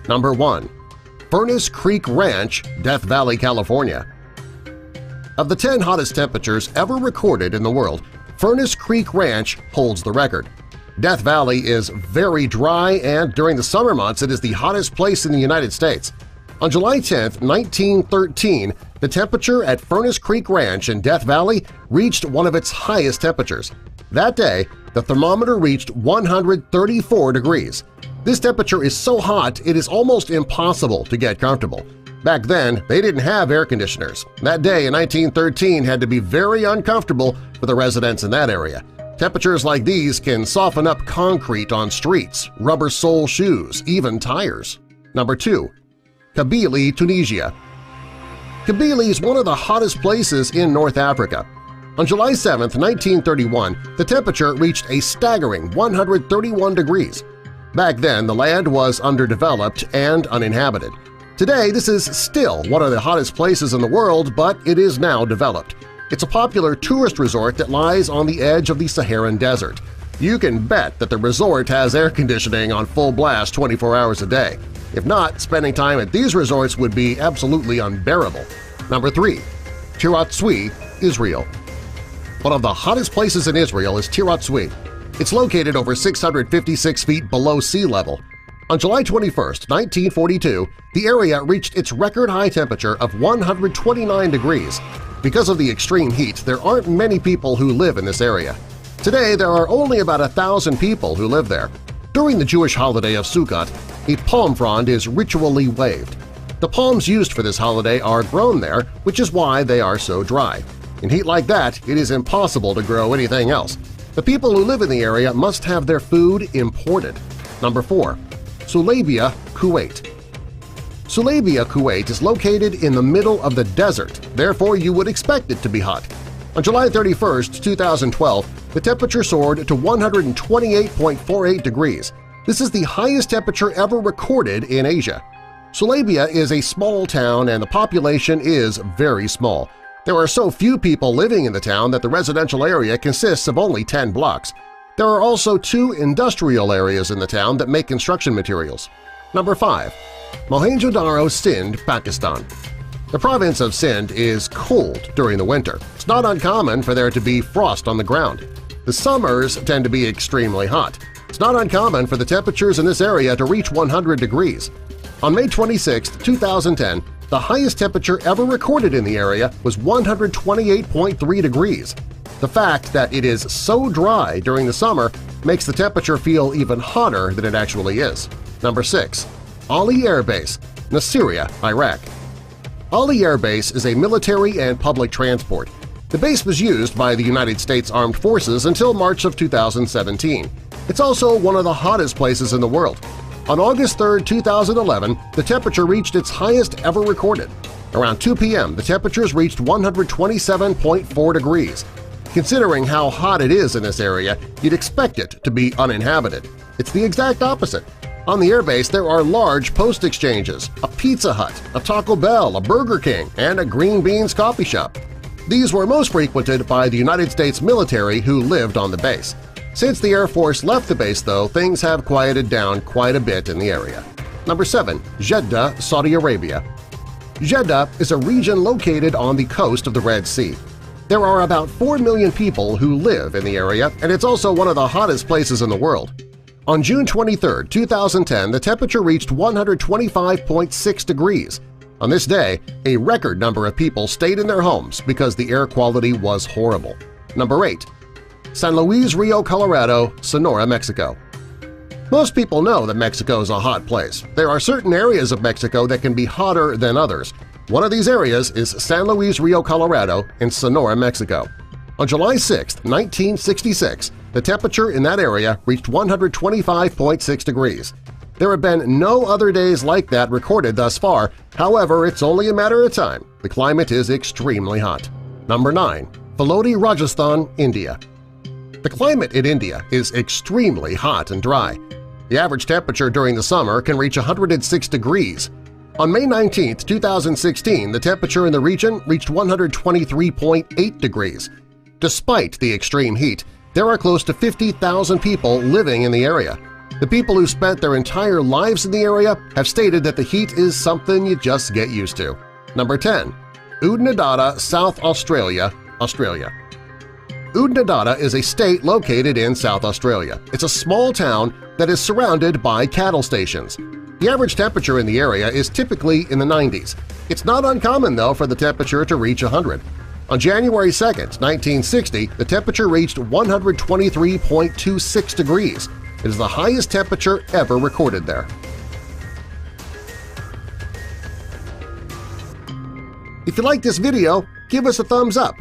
Number 1. Furnace Creek Ranch, Death Valley, California. Of the 10 hottest temperatures ever recorded in the world, Furnace Creek Ranch holds the record. Death Valley is very dry, and during the summer months it is the hottest place in the United States. On July 10, 1913, the temperature at Furnace Creek Ranch in Death Valley reached one of its highest temperatures. That day, the thermometer reached 134 degrees. This temperature is so hot it is almost impossible to get comfortable. Back then, they didn't have air conditioners. That day in 1913 had to be very uncomfortable for the residents in that area. Temperatures like these can soften up concrete on streets, rubber sole shoes, even tires. Number 2. Kabylie, Tunisia. Kabylie is one of the hottest places in North Africa. On July 7, 1931, the temperature reached a staggering 131 degrees. Back then, the land was underdeveloped and uninhabited. Today, this is still one of the hottest places in the world, but it is now developed. It's a popular tourist resort that lies on the edge of the Saharan Desert. You can bet that the resort has air conditioning on full blast 24 hours a day. If not, spending time at these resorts would be absolutely unbearable. Number 3. Tirat Zwi, Israel. One of the hottest places in Israel is Tirat Zwi. It's located over 656 feet below sea level. On July 21, 1942, the area reached its record-high temperature of 129 degrees. Because of the extreme heat, there aren't many people who live in this area. Today, there are only about 1,000 people who live there. During the Jewish holiday of Sukkot, a palm frond is ritually waved. The palms used for this holiday are grown there, which is why they are so dry. In heat like that, it is impossible to grow anything else. The people who live in the area must have their food imported. Number 4. Sulaybia, Kuwait. Sulaybia, Kuwait is located in the middle of the desert, therefore you would expect it to be hot. On July 31, 2012, the temperature soared to 128.48 degrees. This is the highest temperature ever recorded in Asia. Sulaybia is a small town and the population is very small. There are so few people living in the town that the residential area consists of only 10 blocks. There are also 2 industrial areas in the town that make construction materials. Number 5. Mohenjo-Daro, Sindh, Pakistan. The province of Sindh is cold during the winter. It's not uncommon for there to be frost on the ground. The summers tend to be extremely hot. It's not uncommon for the temperatures in this area to reach 100 degrees. On May 26, 2010, the highest temperature ever recorded in the area was 128.3 degrees. The fact that it is so dry during the summer makes the temperature feel even hotter than it actually is. Number 6. Ali Air Base, Nasiriyah, Iraq. Ali Air Base is a military and public transport. The base was used by the United States Armed Forces until March of 2017. It's also one of the hottest places in the world. On August 3, 2011, the temperature reached its highest ever recorded. Around 2 p.m., the temperatures reached 127.4 degrees. Considering how hot it is in this area, you'd expect it to be uninhabited. It's the exact opposite. On the airbase, there are large post exchanges, a Pizza Hut, a Taco Bell, a Burger King, and a Green Beans coffee shop. These were most frequented by the United States military who lived on the base. Since the Air Force left the base, though, things have quieted down quite a bit in the area. Number 7. Jeddah, Saudi Arabia. Jeddah is a region located on the coast of the Red Sea. There are about 4 million people who live in the area, and it's also one of the hottest places in the world. On June 23, 2010, the temperature reached 125.6 degrees. On this day, a record number of people stayed in their homes because the air quality was horrible. Number 8. San Luis Rio Colorado, Sonora, Mexico. Most people know that Mexico is a hot place. There are certain areas of Mexico that can be hotter than others. One of these areas is San Luis Rio Colorado in Sonora, Mexico. On July 6, 1966, the temperature in that area reached 125.6 degrees. There have been no other days like that recorded thus far, however, it's only a matter of time. The climate is extremely hot. Number 9. Phalodi, Rajasthan, India. The climate in India is extremely hot and dry. The average temperature during the summer can reach 106 degrees. On May 19, 2016, the temperature in the region reached 123.8 degrees. Despite the extreme heat, there are close to 50,000 people living in the area. The people who spent their entire lives in the area have stated that the heat is something you just get used to. Number 10. Oodnadatta, South Australia, Australia. Oodnadatta is a state located in South Australia. It's a small town that is surrounded by cattle stations. The average temperature in the area is typically in the 90s. It's not uncommon, though, for the temperature to reach 100. On January 2, 1960, the temperature reached 123.26 degrees. It is the highest temperature ever recorded there. If you like this video, give us a thumbs up